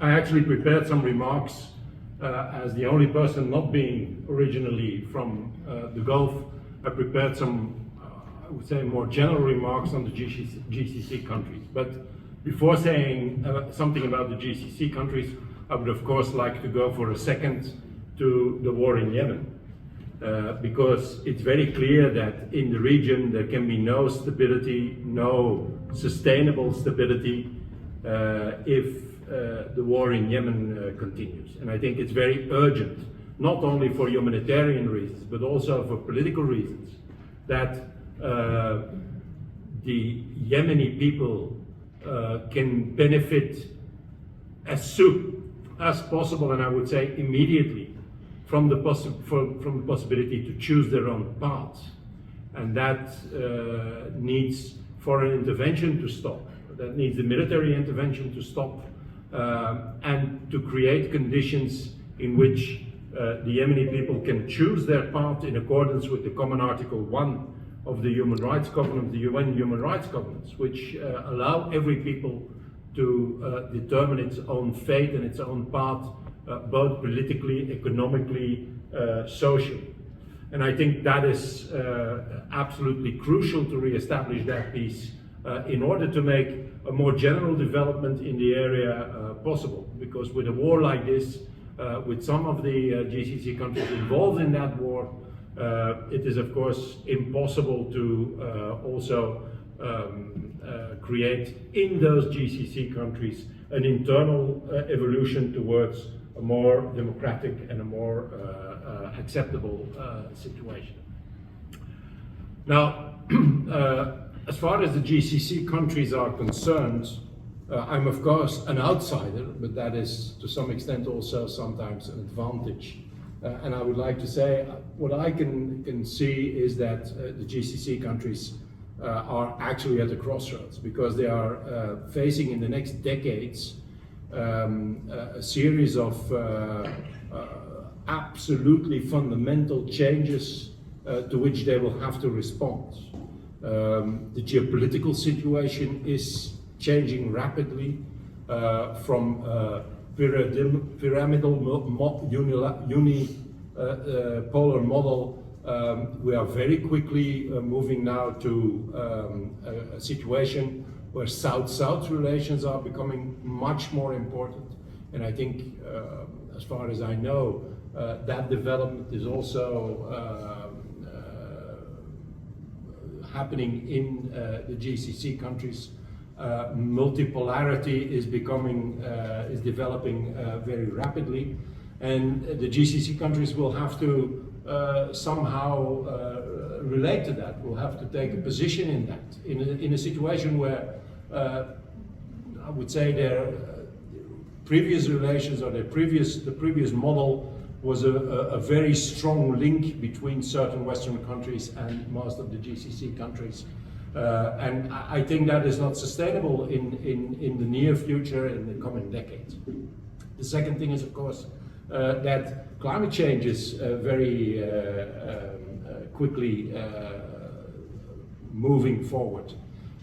I actually prepared some remarks as the only person not being originally from the Gulf. I prepared some, I would say, more general remarks on the GCC countries. But before saying something about the GCC countries, I would of course like to go for a second to the war in Yemen. Because it's very clear that in the region there can be no stability, no sustainable stability if the war in Yemen continues. And I think it's very urgent, not only for humanitarian reasons, but also for political reasons, that the Yemeni people can benefit as soon as possible, and I would say immediately, from the possibility to choose their own path. And that needs foreign intervention to stop. That needs the military intervention to stop, and to create conditions in which the Yemeni people can choose their path in accordance with the common Article 1 of the Human Rights Covenant, the UN Human Rights Covenants, which allow every people to determine its own fate and its own path, both politically, economically, socially. And I think that is absolutely crucial to re-establish that peace in order to make a more general development in the area possible. Because with a war like this, with some of the GCC countries involved in that war, it is of course impossible to also create in those GCC countries an internal evolution towards a more democratic and a more acceptable situation. Now, as far as the GCC countries are concerned, I'm of course an outsider, but that is to some extent also sometimes an advantage. And I would like to say what I can see is that the GCC countries are actually at a crossroads, because they are facing in the next decades a series of absolutely fundamental changes to which they will have to respond. The geopolitical situation is changing rapidly from pyramidal unipolar model. We are very quickly moving now to a situation where South-South relations are becoming much more important. And I think, as far as I know, that development is also happening in the GCC countries. Multipolarity is developing very rapidly, and the GCC countries will have to somehow relate to that. Will have to take a position in that, in a situation where I would say their previous relations, or the previous model was a very strong link between certain Western countries and most of the GCC countries. And I think that is not sustainable in the near future, in the coming decades. The second thing is, of course, that climate change is very quickly moving forward.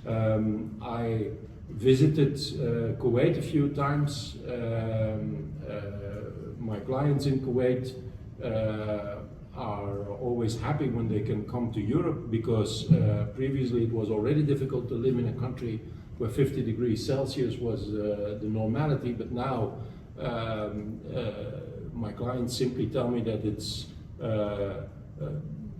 I visited Kuwait a few times. My clients in Kuwait are always happy when they can come to Europe, because previously it was already difficult to live in a country where 50 degrees Celsius was the normality, but now my clients simply tell me that it's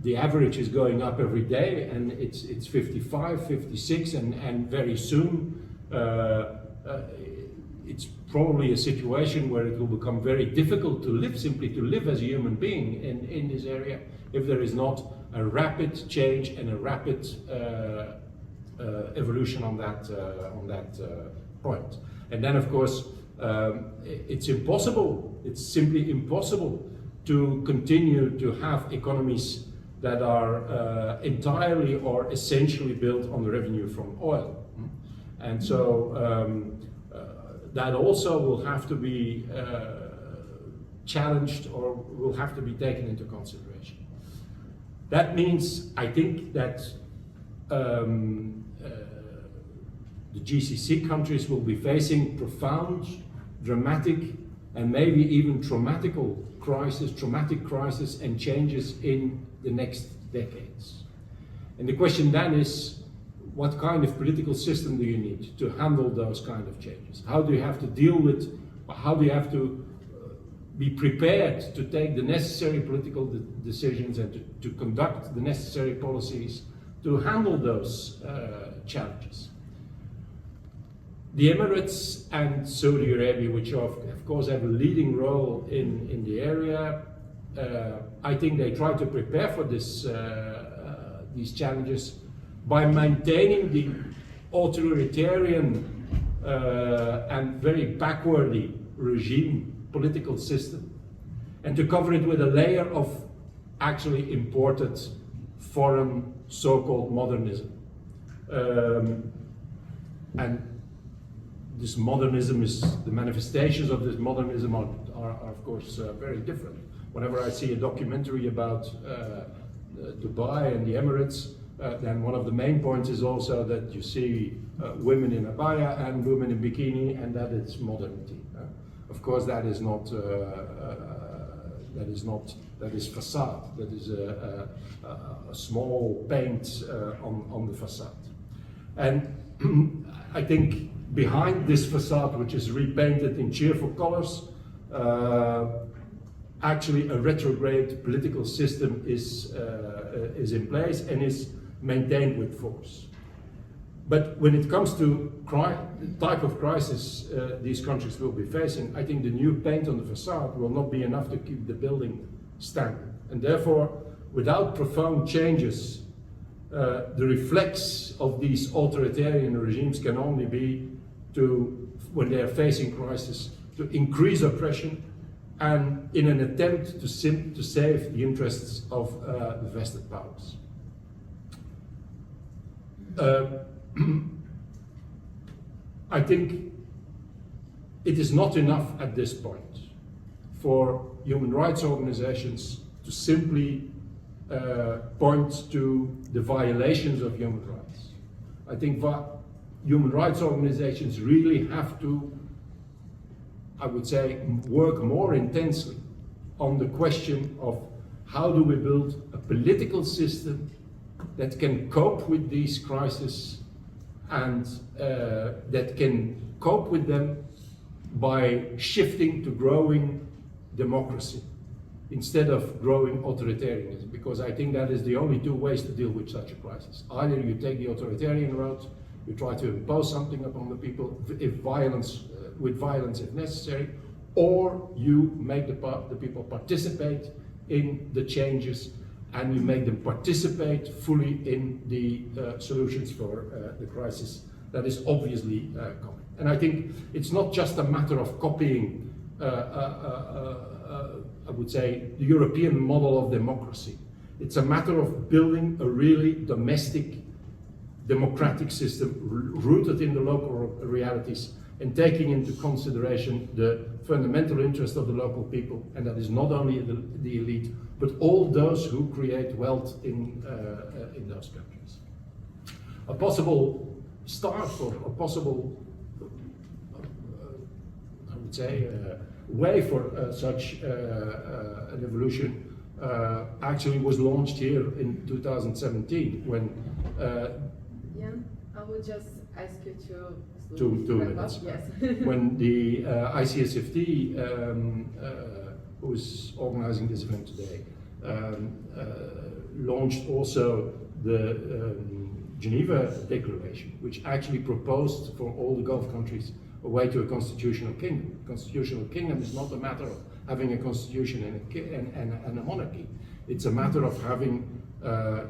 the average is going up every day, and it's 55, 56, and very soon it's probably a situation where it will become very difficult to live, simply to live as a human being in this area, if there is not a rapid change and a rapid evolution on that point. And then, of course, it's simply impossible to continue to have economies that are entirely or essentially built on the revenue from oil. And so that also will have to be challenged, or will have to be taken into consideration. That means, I think, that the GCC countries will be facing profound dramatic and maybe even traumatic crisis and changes in the next decades. And the question then is, what kind of political system do you need to handle those kind of changes? How do you have to deal with, how do you have to be prepared to take the necessary political decisions and to conduct the necessary policies to handle those challenges? The Emirates and Saudi Arabia, which of course have a leading role in the area, I think they try to prepare for this, these challenges by maintaining the authoritarian and very backwardly regime political system, and to cover it with a layer of actually imported foreign so-called modernism. And this modernism is, the manifestations of this modernism are of course very different. Whenever I see a documentary about Dubai and the Emirates, then one of the main points is also that you see women in abaya and women in bikini, and that is modernity. Of course, that is facade. That is a small paint on the facade. And I think behind this facade, which is repainted in cheerful colors, actually a retrograde political system is in place and is maintained with force. But when it comes to the type of crisis these countries will be facing, I think the new paint on the facade will not be enough to keep the building standing. And therefore, without profound changes, the reflex of these authoritarian regimes can only be to, when they are facing crisis, to increase oppression and in an attempt to save the interests of the vested powers. I think it is not enough at this point for human rights organizations to simply point to the violations of human rights. I think human rights organizations really have to, I would say, work more intensely on the question of how do we build a political system that can cope with these crises and that can cope with them by shifting to growing democracy instead of growing authoritarianism, because I think that is the only two ways to deal with such a crisis. Either you take the authoritarian route, you try to impose something upon the people with violence if necessary, or you make the people participate in the changes and you make them participate fully in the solutions for the crisis that is obviously coming. And I think it's not just a matter of copying, I would say, the European model of democracy. It's a matter of building a really domestic, democratic system rooted in the local realities and taking into consideration the fundamental interest of the local people, and that is not only the elite, but all those who create wealth in those countries. A possible start or a possible, I would say, way for such an evolution actually was launched here in 2017 when Jan, I would just ask you to 2 minutes. Yes. When the ICSFT, who is organizing this event today, launched also the Geneva Declaration, which actually proposed for all the Gulf countries a way to a constitutional kingdom. A constitutional kingdom is not a matter of having a constitution and a monarchy. It's a matter of having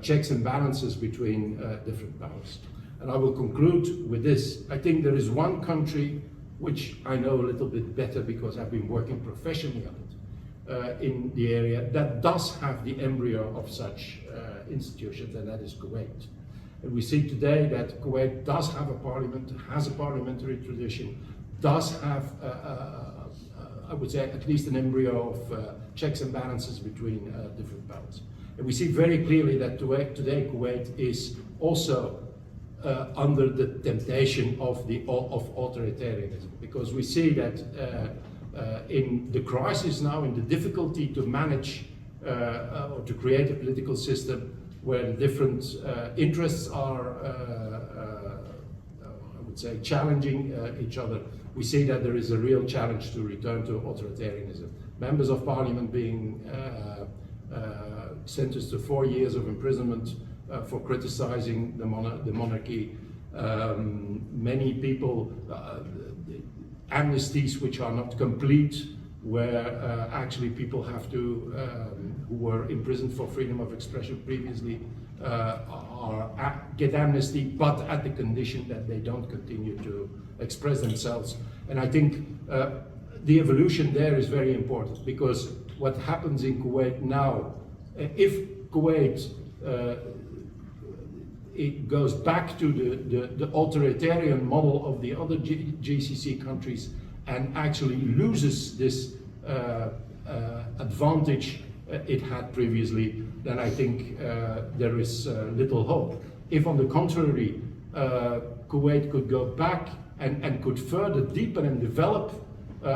checks and balances between different powers. And I will conclude with this. I think there is one country which I know a little bit better because I've been working professionally on it in the area that does have the embryo of such institutions, and that is Kuwait. And we see today that Kuwait does have a parliament, has a parliamentary tradition, does have, I would say, at least an embryo of checks and balances between different powers. And we see very clearly that today Kuwait is also under the temptation of authoritarianism, because we see that in the crisis now, in the difficulty to manage or to create a political system where the different interests are, I would say, challenging each other, we see that there is a real challenge to return to authoritarianism. Members of parliament being sentenced to 4 years of imprisonment for criticizing the monarchy. Many people, amnesties which are not complete, where actually people have to, who were imprisoned for freedom of expression previously, get amnesty, but at the condition that they don't continue to express themselves. And I think the evolution there is very important, because what happens in Kuwait now, if Kuwait it goes back to the authoritarian model of the other GCC countries and actually loses this advantage it had previously, then I think there is little hope. If on the contrary, Kuwait could go back and could further deepen and develop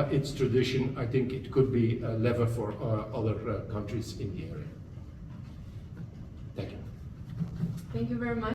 its tradition, I think it could be a lever for other countries in the area. Thank you. Thank you very much.